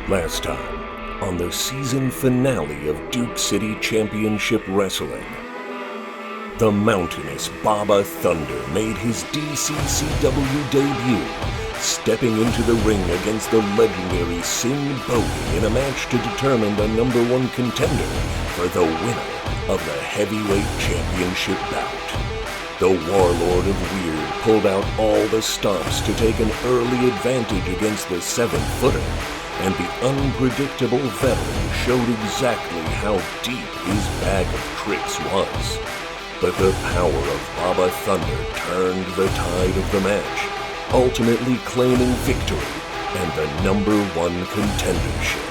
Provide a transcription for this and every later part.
Last time, on the season finale of Duke City Championship Wrestling, the mountainous Baba Thunder made his DCCW debut, stepping into the ring against the legendary Sin Bodhi in a match to determine the number one contender for the winner of the Heavyweight Championship bout. The Warlord of Weird pulled out all the stops to take an early advantage against the 7-footer, and the unpredictable veteran showed exactly how deep his bag of tricks was. But the power of Baba Thunder turned the tide of the match, ultimately claiming victory and the number one contendership.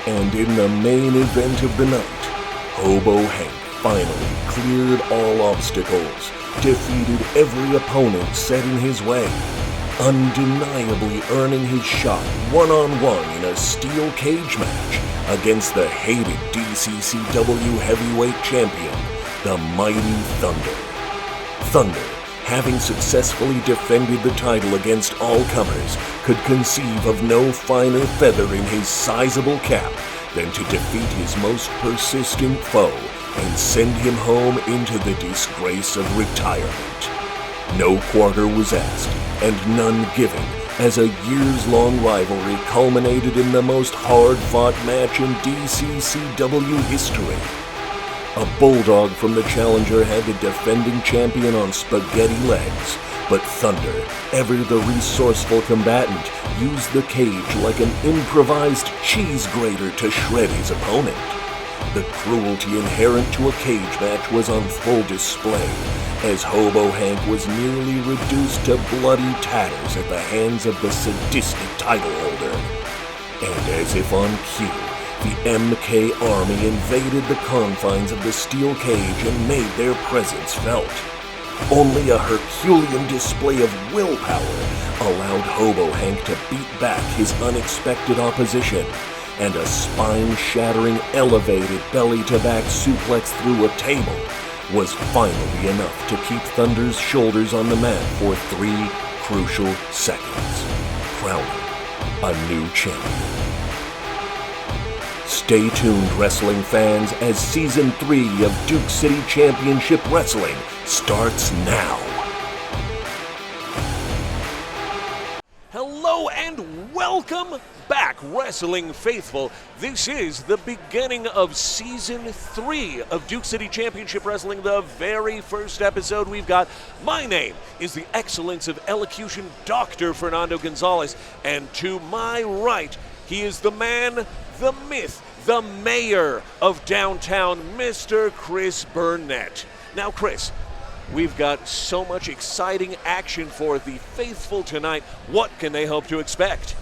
And in the main event of the night, Hobo Hank finally cleared all obstacles, defeated every opponent set in his way, undeniably earning his shot one-on-one in a steel cage match against the hated DCCW Heavyweight Champion, the mighty Thunder. Thunder, having successfully defended the title against all comers, could conceive of no finer feather in his sizable cap than to defeat his most persistent foe and send him home into the disgrace of retirement. No quarter was asked, and none given, as a years-long rivalry culminated in the most hard-fought match in DCCW history. A bulldog from the challenger had the defending champion on spaghetti legs, but Thunder, ever the resourceful combatant, used the cage like an improvised cheese grater to shred his opponent. The cruelty inherent to a cage match was on full display, as Hobo Hank was nearly reduced to bloody tatters at the hands of the sadistic title holder. And as if on cue, the MK Army invaded the confines of the steel cage and made their presence felt. Only a Herculean display of willpower allowed Hobo Hank to beat back his unexpected opposition, and a spine-shattering elevated belly-to-back suplex through a table was finally enough to keep Thunder's shoulders on the mat for 3 crucial seconds, crowning a new champion. Stay tuned, wrestling fans, as Season 3 of Duke City Championship Wrestling starts now. Hello and welcome back, wrestling faithful. This is the beginning of Season 3 of Duke City Championship Wrestling, the very first episode we've got. My name is the Excellence of Elocution, Dr. Fernando Gonzalez, and to my right, he is the man, the myth, the mayor of downtown, Mr. Chris Burnett. Now, Chris, we've got so much exciting action for the faithful tonight. What can they hope to expect?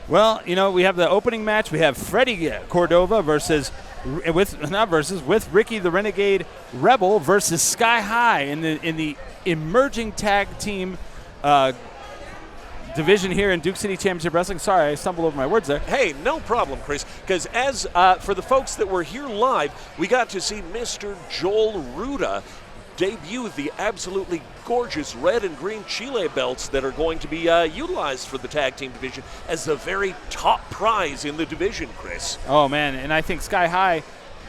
Well, you know, we have the opening match. We have Freddy Cordova with Ricky the Renegade Rebel versus Sky High in the emerging tag team division here in Duke City Championship Wrestling. Sorry, I stumbled over my words there. Hey, no problem, Chris, because as for the folks that were here live, we got to see Mr. Joel Ruda debut the absolutely gorgeous red and green Chile belts that are going to be utilized for the tag team division as the very top prize in the division, Chris. Oh, man, and I think Sky High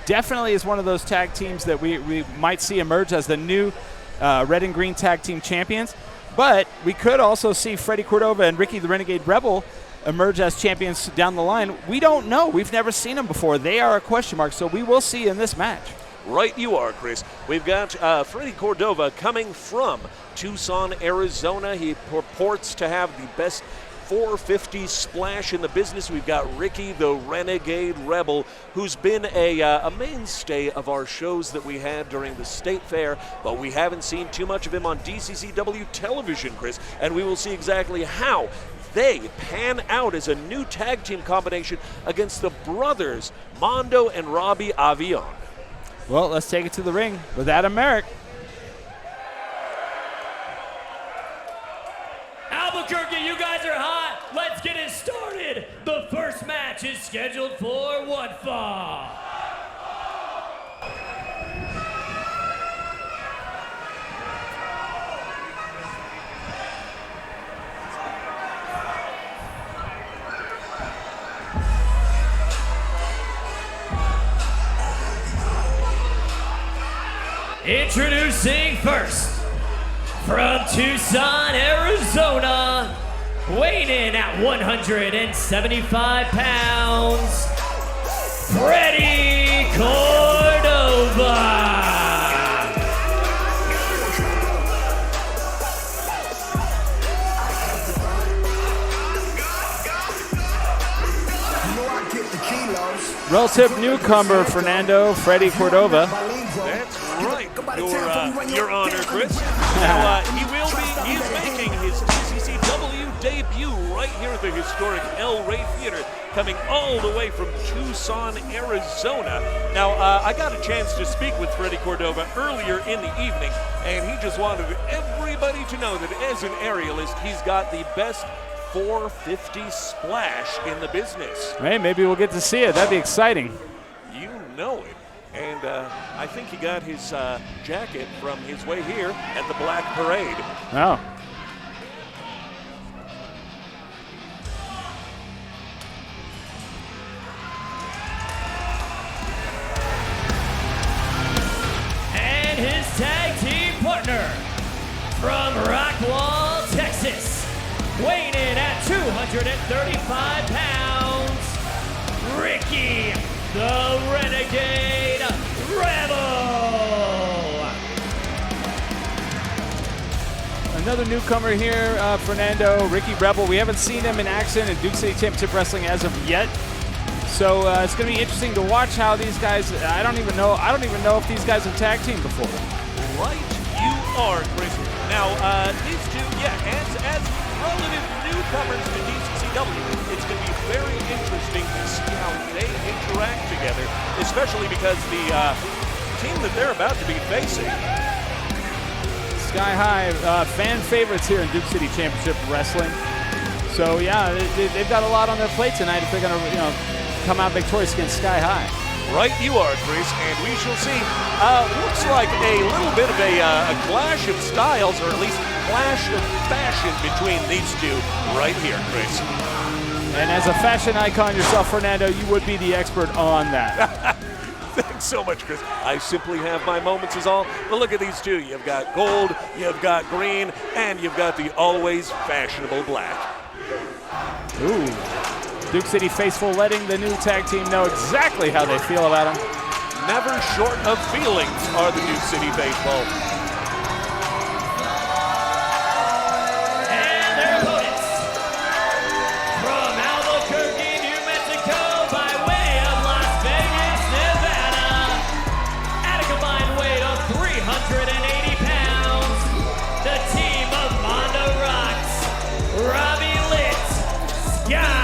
definitely is one of those tag teams that we might see emerge as the new red and green tag team champions. But we could also see Freddy Cordova and Ricky the Renegade Rebel emerge as champions down the line. We don't know. We've never seen them before. They are a question mark, so we will see in this match. Right you are, Chris. We've got Freddy Cordova coming from Tucson, Arizona. He purports to have the best 450 splash in the business. We've got Ricky the Renegade Rebel, who's been a mainstay of our shows that we had during the State Fair, but we haven't seen too much of him on DCCW television, Chris, and we will see exactly how they pan out as a new tag team combination against the brothers Mondo and Robbie Avion. Well, let's take it to the ring with Adam Merrick. Albuquerque, you guys are hot. Let's get it started. The first match is scheduled for what fall? Introducing first, from Tucson, Arizona, weighing in at 175 pounds, Freddy Cordova. Relative newcomer, Fernando, Freddy Cordova. That's right, Your Honor, Chris. Now, he is making his DCCW debut right here at the historic El Rey Theater, coming all the way from Tucson, Arizona. Now, I got a chance to speak with Freddy Cordova earlier in the evening, and he just wanted everybody to know that as an aerialist, he's got the best 450 splash in the business. Hey, maybe we'll get to see it. That'd be exciting. You know it. And I think he got his jacket from his way here at the Black Parade. Oh. And his tag team partner from Rockwall, Texas, weighing in at 235 pounds, Ricky the Renegade Rebel. Another newcomer here, Fernando, Ricky Rebel. We haven't seen him in action in Duke City Championship Wrestling as of yet. So it's going to be interesting to watch how these guys, I don't even know if these guys have tag teamed before. Right, you are, Chris. Now, these two, as relative newcomers to DCCW, it's going to be very interesting to see how they interact together, especially because the team that they're about to be facing. Sky High, fan favorites here in Duke City Championship Wrestling. So yeah, they've got a lot on their plate tonight if they're going to, come out victorious against Sky High. Right you are, Chris, and we shall see. Looks like a little bit of a clash of styles, or at least clash of fashion between these two right here, Chris. And as a fashion icon yourself, Fernando, you would be the expert on that. Thanks so much, Chris. I simply have my moments is all. But look at these two. You've got gold, you've got green, and you've got the always fashionable black. Ooh. Duke City faithful letting the new tag team know exactly how they feel about him. Never short of feelings are the Duke City faithful. And their opponents from Albuquerque, New Mexico, by way of Las Vegas, Nevada, at a combined weight of 380 pounds, the team of Mondo Rocks, Robbie Litt, Sky.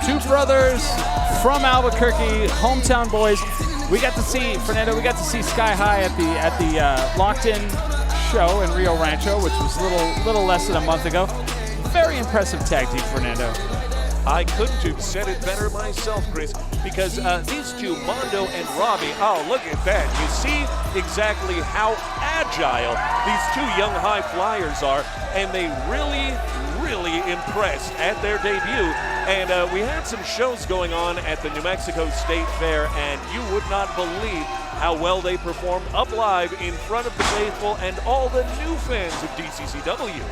Two brothers from Albuquerque, hometown boys. We got to see Fernando. We got to see Sky High at the Locked In show in Rio Rancho, which was a little less than a month ago. Very impressive tag team, Fernando. I couldn't have said it better myself, Chris, because these two, Mondo and Robbie, oh, look at that. You see exactly how agile these two young high flyers are, and they really impressed at their debut. And we had some shows going on at the New Mexico State Fair, and you would not believe how well they performed up live in front of the faithful and all the new fans of DCCW.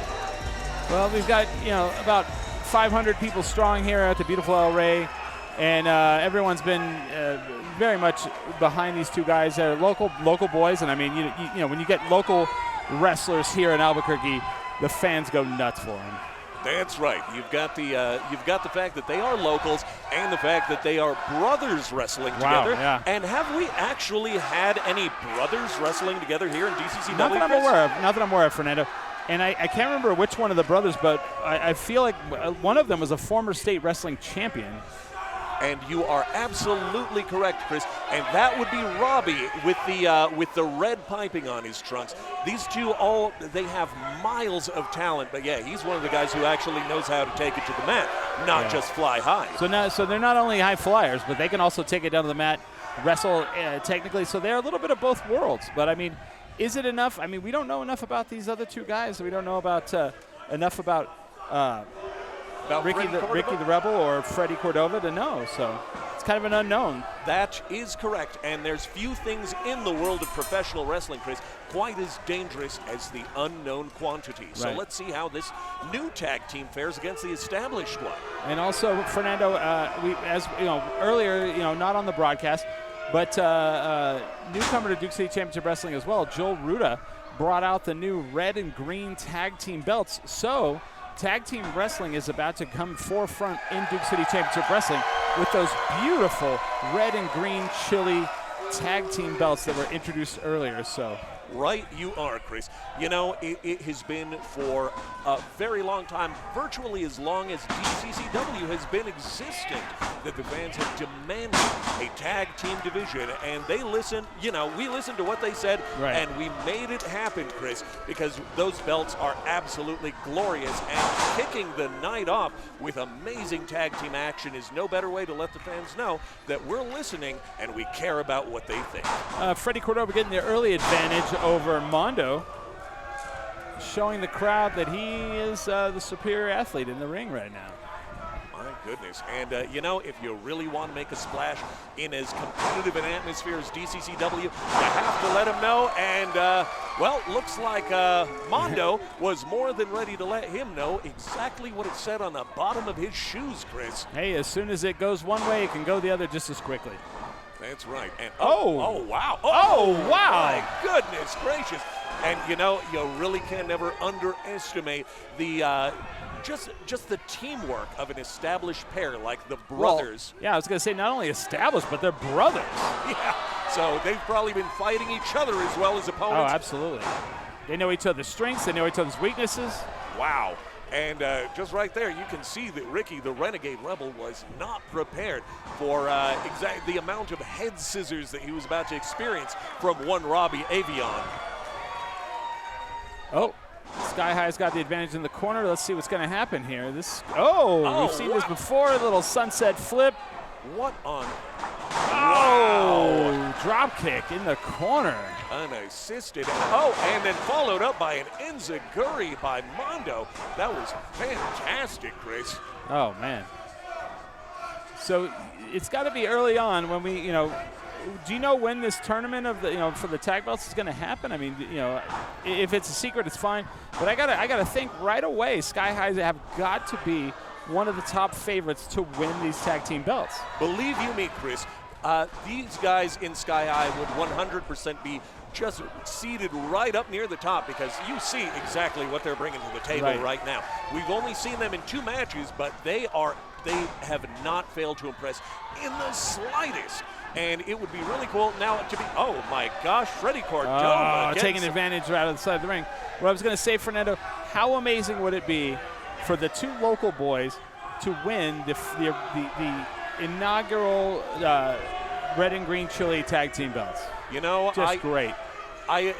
Well, we've got, about 500 people strong here at the beautiful El Rey, and everyone's been very much behind these two guys. They're local boys, and I mean, when you get local wrestlers here in Albuquerque, the fans go nuts for them. That's right. You've got the fact that they are locals and the fact that they are brothers wrestling together. Yeah. And have we actually had any brothers wrestling together here in DCCW? Not that I'm aware of, Fernando. And I can't remember which one of the brothers, but I feel like one of them was a former state wrestling champion. And you are absolutely correct, Chris. And that would be Robbie with the red piping on his trunks. These two they have miles of talent. But yeah, he's one of the guys who actually knows how to take it to the mat, not just fly high. So they're not only high flyers, but they can also take it down to the mat, wrestle technically. So they're a little bit of both worlds. But I mean, is it enough? I mean, we don't know enough about these other two guys. We don't know about enough about Ricky the Rebel or Freddy Cordova to know. So it's kind of an unknown. That is correct, and there's few things in the world of professional wrestling, Chris, quite as dangerous as the unknown quantity. So Right. let's see how this new tag team fares against the established one. And also, Fernando, we, as you know, earlier, not on the broadcast, but newcomer to Duke City Championship Wrestling as well, Joel Ruda, brought out the new red and green tag team belts. So tag team wrestling is about to come forefront in Duke City Championship Wrestling with those beautiful red and green chili tag team belts that were introduced earlier. So Right you are, Chris. It has been for a very long time, virtually as long as DCCW has been existent, that the fans have demanded a tag team division, and they listen, we listened to what they said, Right. and we made it happen, Chris, because those belts are absolutely glorious, and kicking the night off with amazing tag team action is no better way to let the fans know that we're listening and we care about what they think. Freddy Cordova getting the early advantage over Mondo, showing the crowd that he is the superior athlete in the ring right now. My goodness. And, if you really want to make a splash in as competitive an atmosphere as DCCW, you have to let him know. And, looks like Mondo was more than ready to let him know exactly what it said on the bottom of his shoes, Chris. Hey, as soon as it goes one way, it can go the other just as quickly. That's right. And Oh. wow. Oh, wow. My goodness gracious. And, you really can never underestimate the just the teamwork of an established pair like the brothers. Well, yeah, I was going to say not only established, but they're brothers. Yeah. So they've probably been fighting each other as well as Oh, opponents. absolutely. They know each other's strengths. They know each other's weaknesses. Wow. And just right there, you can see that Ricky, the Renegade Rebel, was not prepared for the amount of head scissors that he was about to experience from one Robbie Avion. Oh, Sky High's got the advantage in the corner. Let's see what's going to happen here. We've seen this before. A little sunset flip. What on? Oh, drop kick in the corner. Unassisted. And then followed up by an enziguri by Mondo. That was fantastic, Chris. Oh, man. So it's got to be early on when we, do you know when this tournament of the, for the tag belts is going to happen? I mean, if it's a secret, it's fine. But I gotta think right away. Sky Highs have got to be one of the top favorites to win these tag team belts. Believe you me, Chris, these guys in Sky High would 100% be just seated right up near the top because you see exactly what they're bringing to the table right now. We've only seen them in 2 matches, but they have not failed to impress in the slightest. And it would be really cool now to be, oh my gosh, Freddy Cordova. Taking advantage right out of the side of the ring. What I was going to say, Fernando, how amazing would it be for the 2 local boys to win the inaugural red and green chili tag team belts? Great.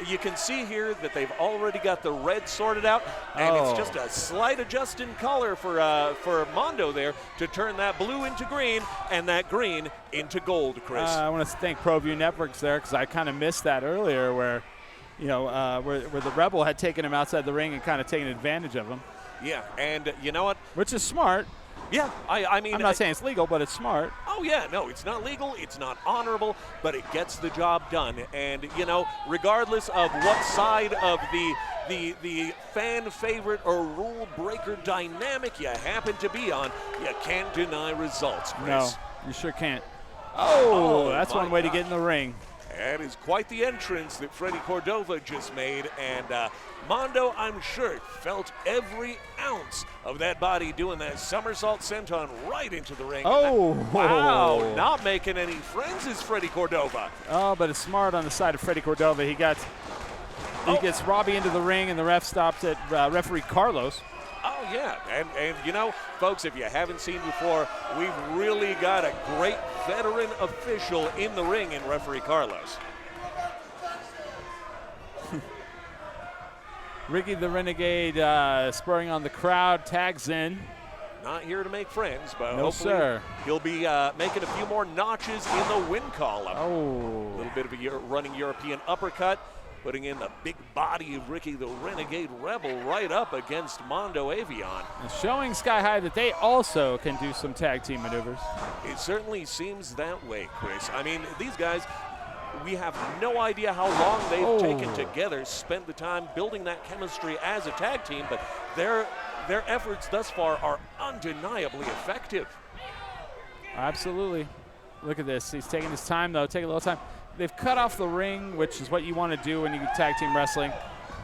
You can see here that they've already got the red sorted out, and it's just a slight adjust in color for Mondo there to turn that blue into green and that green into gold, Chris. I want to thank ProView Networks there because I kind of missed that earlier where, where the Rebel had taken him outside the ring and kind of taken advantage of him. Yeah, and you know what? Which is smart. Yeah, I mean, I'm not saying it's legal, but it's smart. Oh yeah, no, it's not legal, it's not honorable, but it gets the job done. And regardless of what side of the fan favorite or rule breaker dynamic you happen to be on, you can't deny results, Chris. No, you sure can't. Oh, that's one way to get in the ring. That is quite the entrance that Freddy Cordova just made, and Mondo, I'm sure, felt every ounce of that body doing that somersault senton right into the ring. Oh, wow! Not making any friends is Freddy Cordova. Oh, but it's smart on the side of Freddy Cordova. He gets Robbie into the ring, and the ref stopped at referee Carlos. Oh, yeah. And folks, if you haven't seen before, we've really got a great veteran official in the ring in referee Carlos. Ricky the Renegade spurring on the crowd, tags in. Not here to make friends, but no, hopefully sir. He'll be making a few more notches in the win column. Oh. A little bit of a running European uppercut. putting in the big body of Ricky the Renegade Rebel right up against Mondo Avion. And showing Sky High that they also can do some tag team maneuvers. It certainly seems that way, Chris. I mean, these guys, we have no idea how long they've taken together, spent the time building that chemistry as a tag team, but their efforts thus far are undeniably effective. Absolutely. Look at this. He's taking his time, though. Take a little time. They've cut off the ring, which is what you want to do when you tag team wrestling.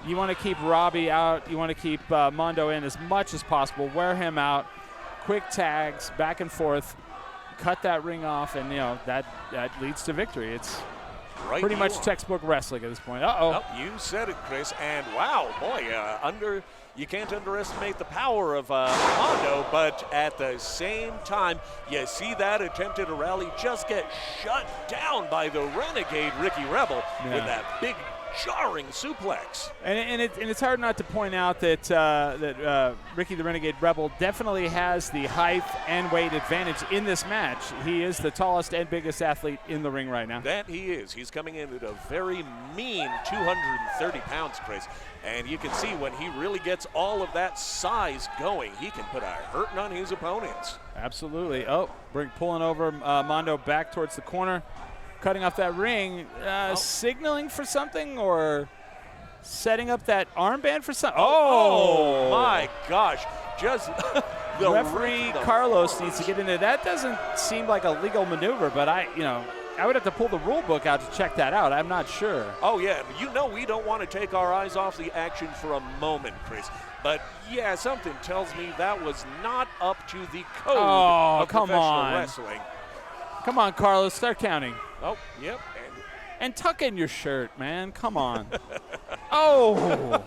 You want to keep Robbie out. You want to keep Mondo in as much as possible. Wear him out. Quick tags, back and forth. Cut that ring off, and that leads to victory. It's pretty much textbook wrestling at this point. Uh-oh. Oh, you said it, Chris. And wow, boy, you can't underestimate the power of Mondo, but at the same time, you see that attempt at a rally just get shut down by the Renegade Ricky Rebel with that big jarring suplex. And it's hard not to point out that Ricky the Renegade Rebel definitely has the height and weight advantage in this match. He is the tallest and biggest athlete in the ring right now. That he is. He's coming in at a very mean 230 pounds, Chris. And you can see when he really gets all of that size going, he can put a hurting on his opponents. Absolutely. Oh, pulling over Mondo back towards the corner. Cutting off that ring, signaling for something or setting up that armband for something. Oh, my gosh. Just the referee Carlos needs to get into that. Doesn't seem like a legal maneuver, but I would have to pull the rule book out to check that out. I'm not sure. Oh, yeah. We don't want to take our eyes off the action for a moment, Chris. But, yeah, something tells me that was not up to the code of professional wrestling. Come on, Carlos. Start counting. Oh, yep. And tuck in your shirt, man. Come on. Oh.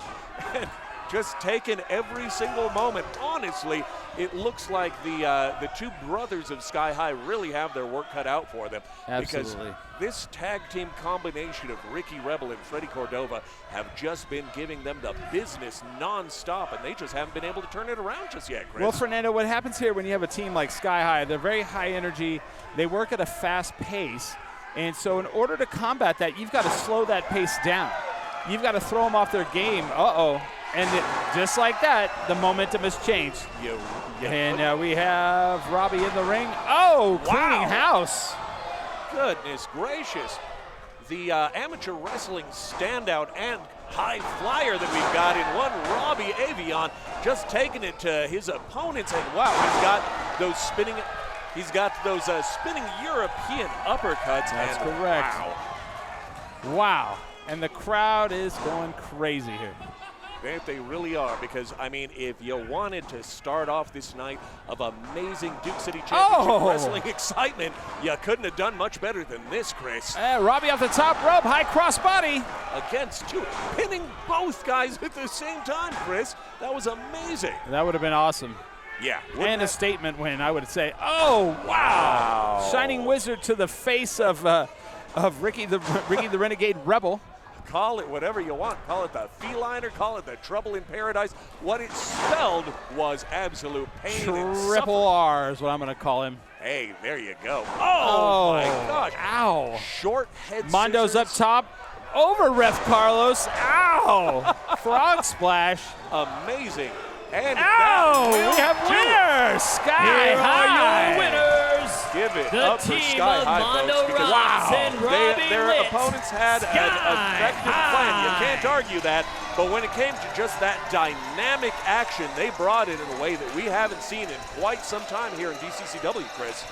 Just taking every single moment. Honestly, it looks like the two brothers of Sky High really have their work cut out for them. Absolutely. Because this tag team combination of Ricky Rebel and Freddy Cordova have just been giving them the business nonstop, and they just haven't been able to turn it around just yet, Chris. Well, Fernando, what happens here when you have a team like Sky High, they're very high energy. They work at a fast pace. And so in order to combat that, you've got to slow that pace down. You've got to throw them off their game. Uh-oh. And just like that, the momentum has changed. And we have Robbie in the ring. Oh, cleaning house. Goodness gracious. The amateur wrestling standout and high flyer that we've got in one, Robbie Avion, just taking it to his opponents. And wow, he's got those spinning European uppercuts. That's correct. Wow. And the crowd is going crazy here. That they really are, because, I mean, if you wanted to start off this night of amazing Duke City Championship wrestling excitement, you couldn't have done much better than this, Chris. Robbie off the top rope, high cross body. Against two, pinning both guys at the same time, Chris. That was amazing. That would have been awesome. Yeah. And a statement win, I would say. Oh, wow. Shining Wizard to the face of Ricky the Renegade Rebel. Call it whatever you want. Call it the feline or call it the trouble in paradise. What it spelled was absolute pain and suffering. Triple R is what I'm going to call him. Hey, there you go. Oh my gosh. Ow. Short head Mondo's scissors. up top. Over Ref Carlos. Ow. Frog splash. Amazing. And we have winners. Sky High. Your winners. Give it The up for team Sky of High, Mondo folks, because Ross and Robbie their Litz. opponents had an effective plan. You can't argue that. But when it came to just that dynamic action, they brought it in a way that we haven't seen in quite some time here in DCCW, Chris.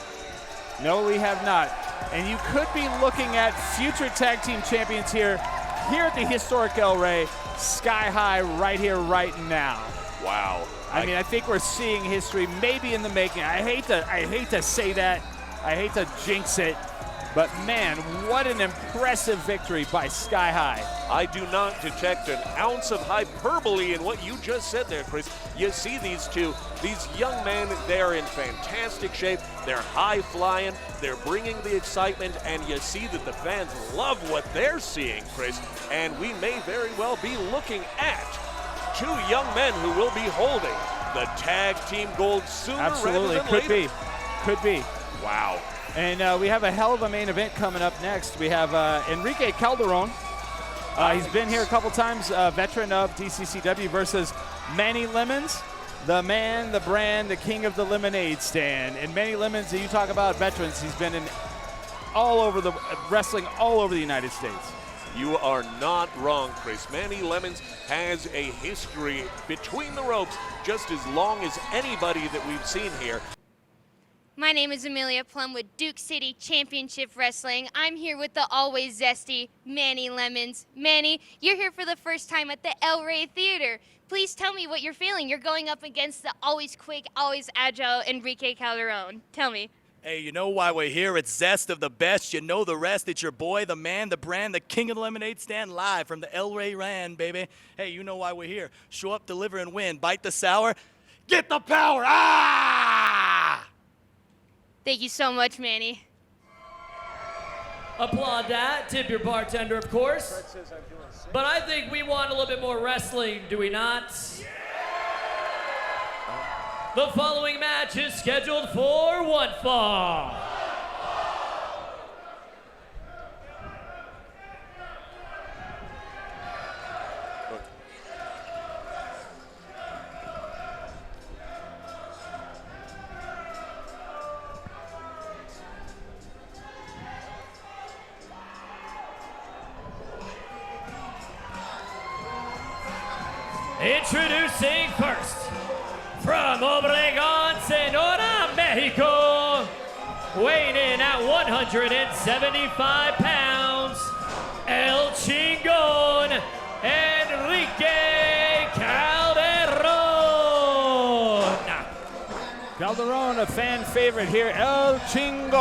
No, we have not. And you could be looking at future tag team champions here at the historic El Rey. Sky High right here, right now. Wow. I mean, I think we're seeing history maybe in the making. I hate to say that. I hate to jinx it. But, man, what an impressive victory by Sky High. I do not detect an ounce of hyperbole in what you just said there, Chris. You see these young men, they're in fantastic shape. They're high flying. They're bringing the excitement, and you see that the fans love what they're seeing, Chris. And we may very well be looking at two young men who will be holding the tag team gold sooner Absolutely. rather than later. Could be. Wow. And we have a hell of a main event coming up next. We have Enrique Calderon He's been here a couple times, veteran of DCCW versus Manny Lemons, the man, the brand, the king of the lemonade stand. And Manny Lemons, you talk about veterans, he's been in wrestling all over the United States. You are not wrong, Chris. Manny Lemons has a history between the ropes just as long as anybody that we've seen here. My name is Amelia Plum with Duke City Championship Wrestling. I'm here with the always zesty Manny Lemons. Manny, you're here for the first time at the El Rey Theater. Please tell me what you're feeling. You're going up against the always quick, always agile Enrique Calderon. Tell me. Hey, you know why we're here? It's Zest of the Best. You know the rest. It's your boy, the man, the brand, the king of the lemonade stand, live from the El Rey Ran, baby. Hey, you know why we're here. Show up, deliver, and win. Bite the sour. Get the power. Ah! Thank you so much, Manny. Applaud that. Tip your bartender, of course. But I think we want a little bit more wrestling, do we not? The following match is scheduled for one fall. Introducing first, from Obregón, Sonora, Mexico, weighing in at 175 pounds, El Chingon, Enrique Calderon. Calderon, a fan favorite here, El Chingon.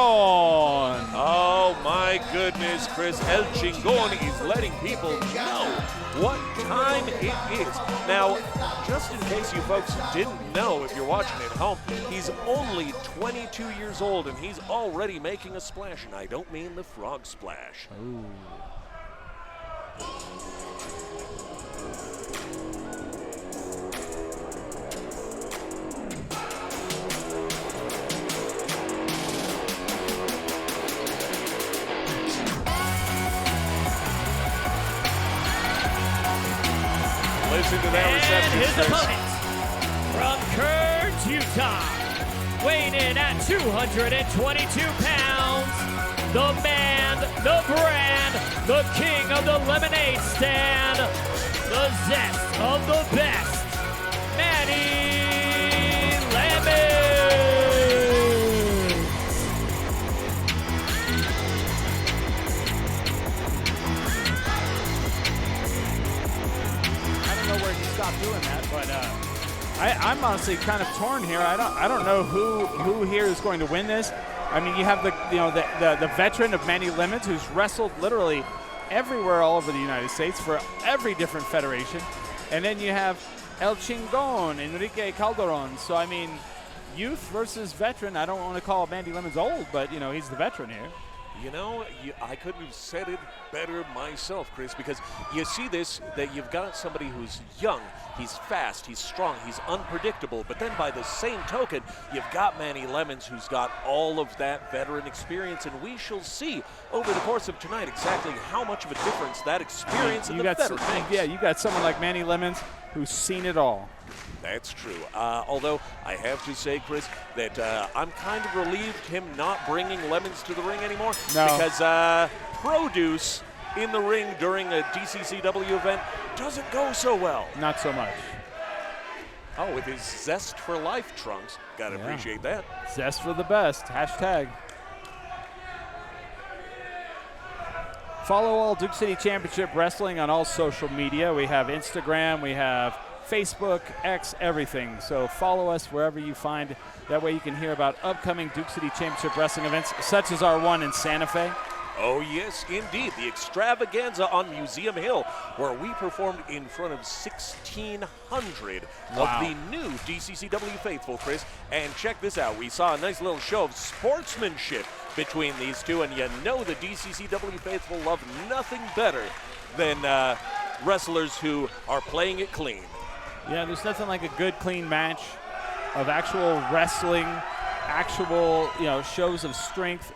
Oh my goodness, Chris. El Chingon is letting people know what time it is. Now, just in case you folks didn't know, if you're watching at home, he's only 22 years old and he's already making a splash, and I don't mean the frog splash. Ooh. Listen to that And reception, his Chris. opponent, from Kearns, Utah, weighing in at 222 pounds, the man, the brand, the king of the lemonade stand, the zest of the best, Manny Lemons. I don't know where he stopped doing that, but I'm honestly kind of torn here. I don't know who here is going to win this. I mean, you have the veteran of Manny Lemons, who's wrestled literally everywhere all over the United States for every different federation, and then you have El Chingon, Enrique Calderon. So I mean, youth versus veteran. I don't want to call Manny Lemons old, but you know he's the veteran here. You know, I couldn't have said it better myself, Chris, because you see this, that you've got somebody who's young, he's fast, he's strong, he's unpredictable, but then by the same token, you've got Manny Lemons, who's got all of that veteran experience, and we shall see over the course of tonight exactly how much of a difference that experience in the veteran makes. Yeah, you got someone like Manny Lemons who's seen it all. That's true. Although I have to say, Chris, that I'm kind of relieved him not bringing Lemons to the ring anymore. No. Because produce in the ring during a DCCW event doesn't go so well. Not so much. Oh, with his Zest for Life trunks. Gotta appreciate that. Zest for the best. Hashtag. Follow all Duke City Championship Wrestling on all social media. We have Instagram, we have Facebook, X, everything. So follow us wherever you find. That way you can hear about upcoming Duke City Championship Wrestling events, such as our one in Santa Fe. Oh, yes, indeed. The extravaganza on Museum Hill, where we performed in front of 1,600 of the new DCCW faithful, Chris. And check this out. We saw a nice little show of sportsmanship between these two, and you know the DCCW faithful love nothing better than wrestlers who are playing it clean. Yeah, there's nothing like a good, clean match of actual wrestling, actual, shows of strength.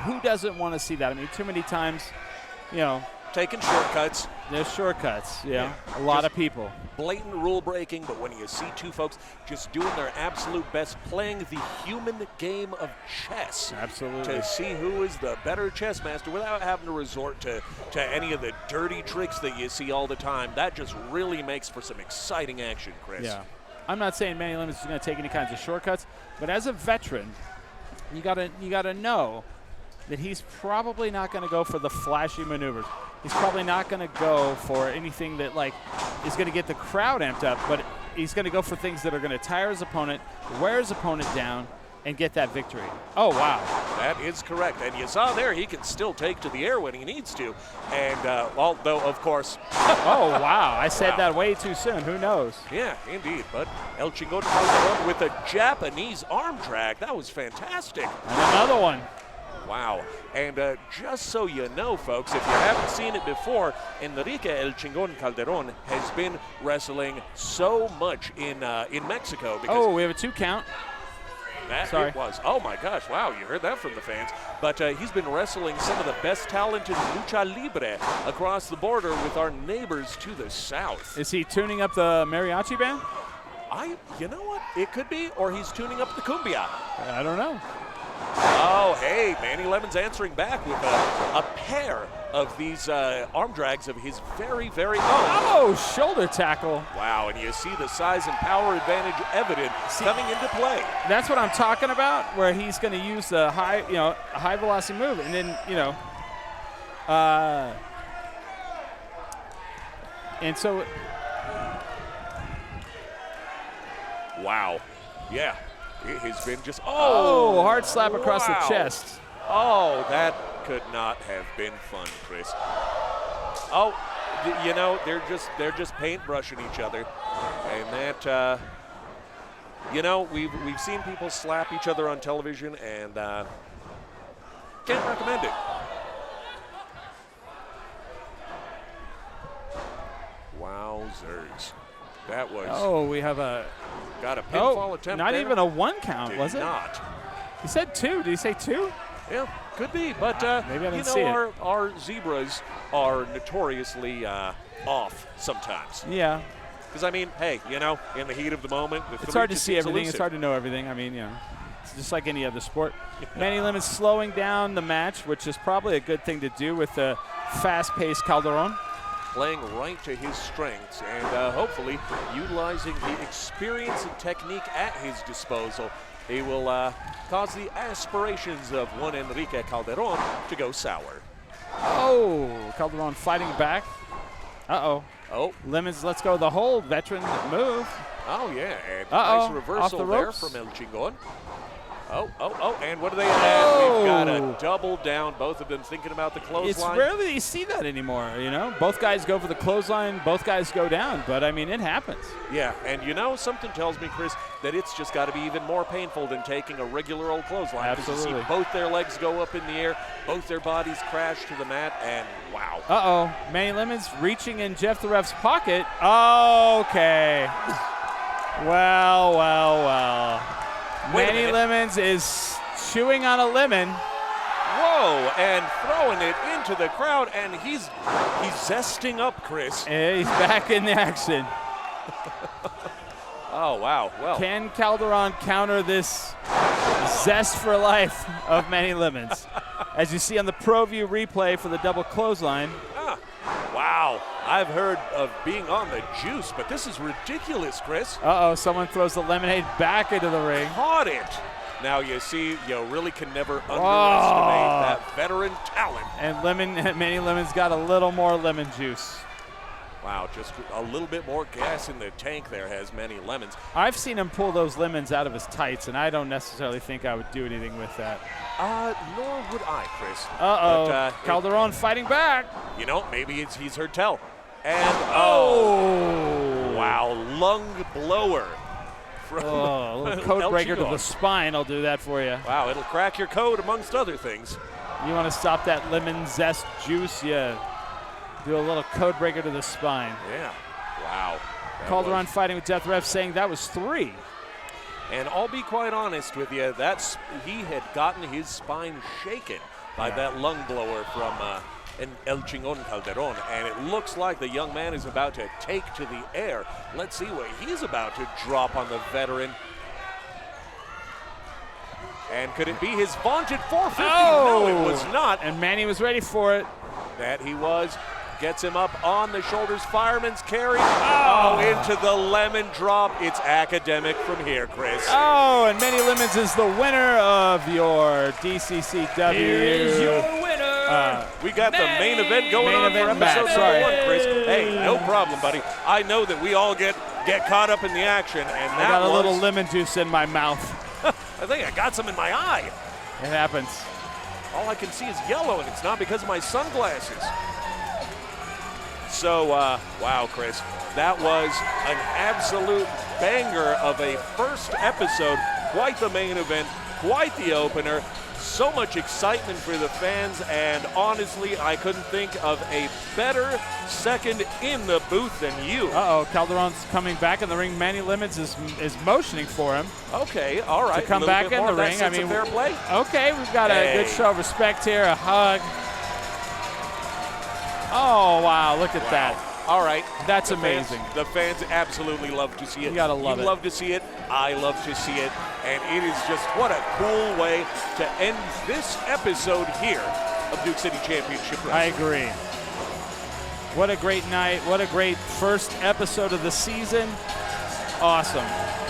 Who doesn't want to see that? I mean, too many times, taking shortcuts. There's shortcuts, yeah. A lot of people. Blatant rule breaking, but when you see two folks just doing their absolute best, playing the human game of chess. Absolutely. To see who is the better chess master without having to resort to any of the dirty tricks that you see all the time. That just really makes for some exciting action, Chris. Yeah. I'm not saying Manny Lemons is going to take any kinds of shortcuts, but as a veteran, you gotta know that he's probably not going to go for the flashy maneuvers. He's probably not going to go for anything that is going to get the crowd amped up, but he's going to go for things that are going to tire his opponent, wear his opponent down, and get that victory. Oh, wow. That is correct. And you saw there he can still take to the air when he needs to. And although, of course. Oh, wow. I said that way too soon. Who knows? Yeah, indeed. But El Chingon Calderon with a Japanese arm drag. That was fantastic. And another one. Wow. And just so you know, folks, if you haven't seen it before, Enrique El Chingon Calderon has been wrestling so much in Mexico. Because we have a 2 count. Sorry. It was. Oh, my gosh. Wow, you heard that from the fans. But he's been wrestling some of the best talented lucha libre across the border with our neighbors to the south. Is he tuning up the mariachi band? You know what? It could be, or he's tuning up the cumbia. I don't know. Oh, hey, Manny Lemons answering back with a pair of these arm drags of his very, very own. Oh, shoulder tackle. Wow, and you see the size and power advantage evident coming into play. That's what I'm talking about, where he's going to use the high velocity move, and then, and so. Wow, yeah. It has been just hard slap across the chest. Oh, that could not have been fun, Chris. Oh, they're just paintbrushing each other, and that we've seen people slap each other on television, and can't recommend it. Wowzers. That was. We have got a pinfall attempt. Not there. even a 1 count, was it? Not. He said 2. Did he say 2? Yeah, could be, but maybe I didn't see it. Our zebras are notoriously off sometimes. Yeah. Because hey, in the heat of the moment, it's hard to see everything. It's hard to know everything. It's just like any other sport. Manny Lemons slowing down the match, which is probably a good thing to do with the fast-paced Calderon. Playing right to his strengths and hopefully utilizing the experience and technique at his disposal. He will cause the aspirations of one Enrique Calderon to go sour. Oh, Calderon fighting back. Oh, Lemons, let's go the hold. Veteran move. Oh, yeah. And nice reversal there from El Chingon. And what do they have? We've got a double down, both of them thinking about the clothesline. It's rarely you see that anymore, Both guys go for the clothesline, both guys go down, but, it happens. Yeah, and something tells me, Chris, that it's just got to be even more painful than taking a regular old clothesline. Absolutely. You see both their legs go up in the air, both their bodies crash to the mat, and wow. Manny Lemons reaching in Jeff the ref's pocket. Okay. Well. Manny Lemons is chewing on a lemon. Whoa, and throwing it into the crowd, and he's zesting up, Chris. And he's back in the action. Oh, wow. Well, can Calderon counter this zest for life of Manny Lemons? As you see on the Pro View replay for the double clothesline. Wow. I've heard of being on the juice, but this is ridiculous, Chris. Someone throws the lemonade back into the ring. Caught it. Now you see, you really can never underestimate that veteran talent. And Manny Lemons got a little more lemon juice. Wow, just a little bit more gas in the tank there has Manny Lemons. I've seen him pull those lemons out of his tights, and I don't necessarily think I would do anything with that. Nor would I, Chris. Calderon fighting back. Maybe he's heard tell. And, wow, lung blower. A little code breaker to the spine. I'll do that for you. Wow, it'll crack your code amongst other things. You want to stop that lemon zest juice? Yeah. Do a little code breaker to the spine. Yeah. Wow. Calderon fighting with Death Ref saying that was 3. And I'll be quite honest with you, he had gotten his spine shaken by that lung blower El Chingon Calderon, and it looks like the young man is about to take to the air. Let's see what he's about to drop on the veteran. And could it be his vaunted 450? Oh! No, it was not. And Manny was ready for it. That he was. Gets him up on the shoulders. Fireman's carry. Oh, into the lemon drop. It's academic from here, Chris. Oh, and Manny Lemons is the winner of your DCCW. Here is your winner. We got the main event going Main on for event episode match, number sorry. 1, Chris. Hey, no problem, buddy. I know that we all get caught up in the action, and I that got a was, little lemon juice in my mouth. I think I got some in my eye. It happens. All I can see is yellow, and it's not because of my sunglasses. So, wow, Chris, that was an absolute banger of a first episode. Quite the main event, quite the opener. So much excitement for the fans, and honestly, I couldn't think of a better second in the booth than you. Uh-oh, Calderon's coming back in the ring. Manny Lemons is motioning for him. Okay, all right. To come a little back bit in more. the That ring. sets a fair play. Okay, we've got a good Hey. show of respect here, a hug. Oh, wow, look at that. All right. That's The fans- amazing. the fans absolutely love to see it. You gotta love it. You love to see it. I love to see it. And it is just what a cool way to end this episode here of Duke City Championship I Wrestling. agree. What a great night. What a great first episode of the season. Awesome.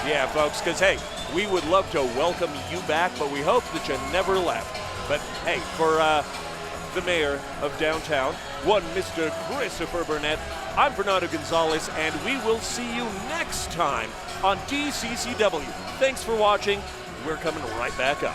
Yeah, folks, because, hey, we would love to welcome you back, but we hope that you never left. But, hey, for the mayor of downtown, one Mr. Christopher Burnett, I'm Fernando Gonzalez, and we will see you next time on DCCW. Thanks for watching. We're coming right back up.